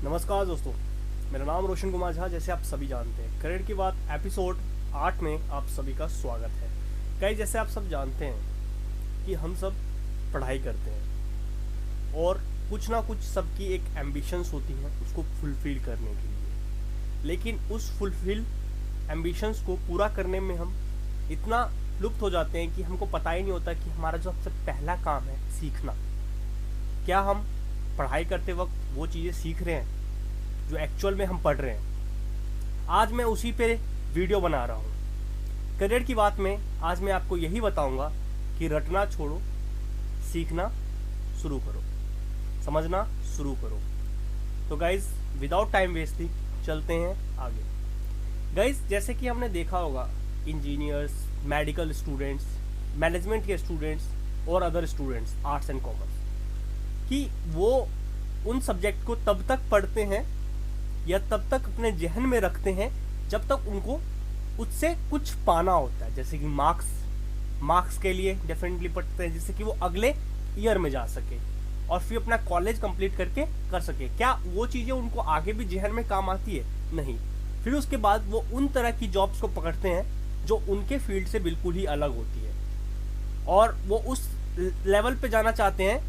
नमस्कार दोस्तों, मेरा नाम रोशन कुमार झा। जैसे आप सभी जानते हैं, करियर की बात एपिसोड 8 में आप सभी का स्वागत है। कई जैसे आप सब जानते हैं कि हम सब पढ़ाई करते हैं और कुछ ना कुछ सबकी एक एम्बिशंस होती हैं उसको फुलफिल करने के लिए। लेकिन उस फुलफिल एम्बिशंस को पूरा करने में हम इतना लुप्त हो जाते हैं कि हमको पता ही नहीं होता कि हमारा जो सबसे पहला काम है सीखना, क्या हम पढ़ाई करते वक्त वो चीज़ें सीख रहे हैं जो एक्चुअल में हम पढ़ रहे हैं। आज मैं उसी पे वीडियो बना रहा हूँ। करियर की बात में आज मैं आपको यही बताऊंगा कि रटना छोड़ो, सीखना शुरू करो, समझना शुरू करो। तो गाइज विदाउट टाइम वेस्टिंग चलते हैं आगे। गाइज जैसे कि हमने देखा होगा, इंजीनियर्स, मेडिकल स्टूडेंट्स, मैनेजमेंट के स्टूडेंट्स और other students arts and commerce, कि वो उन सब्जेक्ट को तब तक पढ़ते हैं या तब तक अपने जहन में रखते हैं जब तक उनको उससे कुछ पाना होता है। जैसे कि मार्क्स के लिए डेफिनेटली पढ़ते हैं, जिससे कि वो अगले ईयर में जा सके और फिर अपना कॉलेज कंप्लीट करके कर सके। क्या वो चीज़ें उनको आगे भी जहन में काम आती है? नहीं। फिर उसके बाद वो उन तरह की जॉब्स को पकड़ते हैं जो उनके फील्ड से बिल्कुल ही अलग होती है और वो उस लेवल पे जाना चाहते हैं,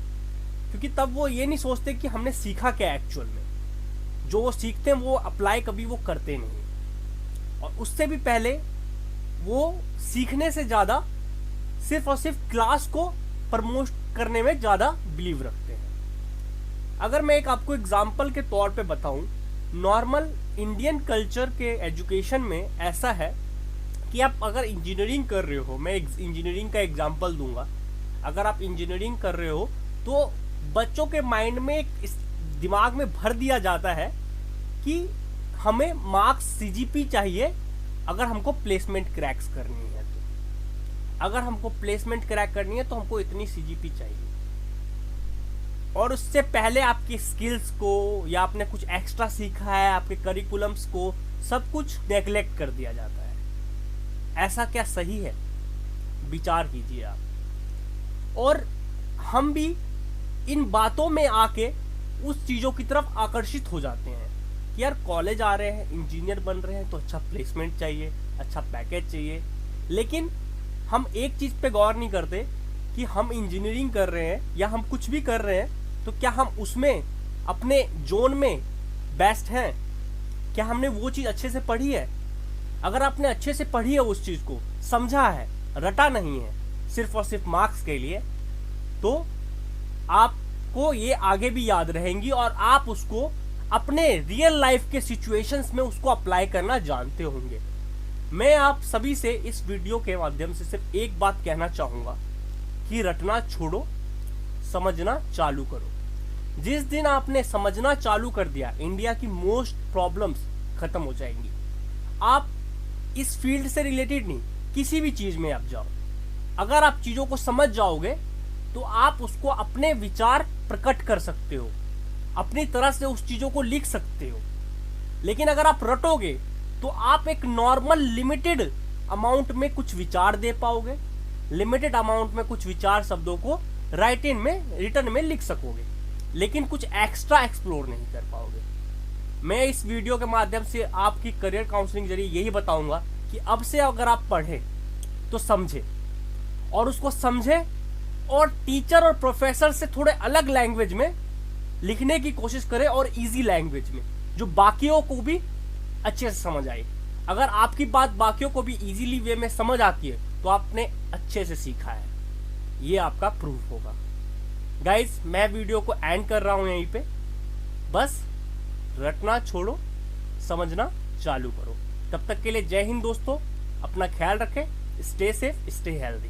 क्योंकि तब वो ये नहीं सोचते कि हमने सीखा क्या एक्चुअल में। जो वो सीखते हैं वो अप्लाई कभी वो करते नहीं, और उससे भी पहले वो सीखने से ज़्यादा सिर्फ और सिर्फ क्लास को प्रमोट करने में ज़्यादा बिलीव रखते हैं। अगर मैं एक आपको एग्जाम्पल के तौर पे बताऊं, नॉर्मल इंडियन कल्चर के एजुकेशन में ऐसा है कि आप अगर इंजीनियरिंग कर रहे हो, मैं इंजीनियरिंग का एग्जाम्पल दूंगा। अगर आप इंजीनियरिंग कर रहे हो तो बच्चों के माइंड में एक दिमाग में भर दिया जाता है कि हमें मार्क्स सीजीपी चाहिए अगर हमको प्लेसमेंट क्रैक्स करनी है। तो अगर हमको प्लेसमेंट क्रैक करनी है तो हमको इतनी सीजीपी चाहिए, और उससे पहले आपकी स्किल्स को या आपने कुछ एक्स्ट्रा सीखा है, आपके करिकुलम्स को, सब कुछ नेग्लेक्ट कर दिया जाता है। ऐसा क्या सही है? विचार कीजिए आप। और हम भी इन बातों में आके उस चीज़ों की तरफ आकर्षित हो जाते हैं कि यार कॉलेज आ रहे हैं, इंजीनियर बन रहे हैं तो अच्छा प्लेसमेंट चाहिए, अच्छा पैकेज चाहिए। लेकिन हम एक चीज़ पे गौर नहीं करते कि हम इंजीनियरिंग कर रहे हैं या हम कुछ भी कर रहे हैं तो क्या हम उसमें अपने जोन में बेस्ट हैं? क्या हमने वो चीज़ अच्छे से पढ़ी है? अगर आपने अच्छे से पढ़ी है, उस चीज़ को समझा है, रटा नहीं है सिर्फ और सिर्फ मार्क्स के लिए, तो आपको ये आगे भी याद रहेंगी और आप उसको अपने रियल लाइफ के सिचुएशंस में उसको अप्लाई करना जानते होंगे। मैं आप सभी से इस वीडियो के माध्यम से सिर्फ एक बात कहना चाहूँगा कि रटना छोड़ो, समझना चालू करो। जिस दिन आपने समझना चालू कर दिया, इंडिया की मोस्ट प्रॉब्लम्स खत्म हो जाएंगी। आप इस फील्ड से रिलेटेड नहीं, किसी भी चीज़ में आप जाओ, अगर आप चीज़ों को समझ जाओगे तो आप उसको अपने विचार प्रकट कर सकते हो, अपनी तरह से उस चीज़ों को लिख सकते हो। लेकिन अगर आप रटोगे तो आप एक नॉर्मल लिमिटेड अमाउंट में कुछ विचार दे पाओगे, लिमिटेड अमाउंट में कुछ विचार शब्दों को रिटर्न में लिख सकोगे, लेकिन कुछ एक्स्ट्रा एक्सप्लोर नहीं कर पाओगे। मैं इस वीडियो के माध्यम से आपकी करियर काउंसलिंग जरिए यही बताऊंगा कि अब से अगर आप पढ़ें तो समझे, और उसको समझे और टीचर और प्रोफेसर से थोड़े अलग लैंग्वेज में लिखने की कोशिश करें, और इजी लैंग्वेज में जो बाकियों को भी अच्छे से समझ आए। अगर आपकी बात बाकियों को भी इजीली वे में समझ आती है तो आपने अच्छे से सीखा है, ये आपका प्रूफ होगा। गाइस, मैं वीडियो को एंड कर रहा हूं यहीं पे। बस रटना छोड़ो, समझना चालू करो। तब तक के लिए जय हिंद दोस्तों, अपना ख्याल रखें, स्टे सेफ, स्टे हेल्दी।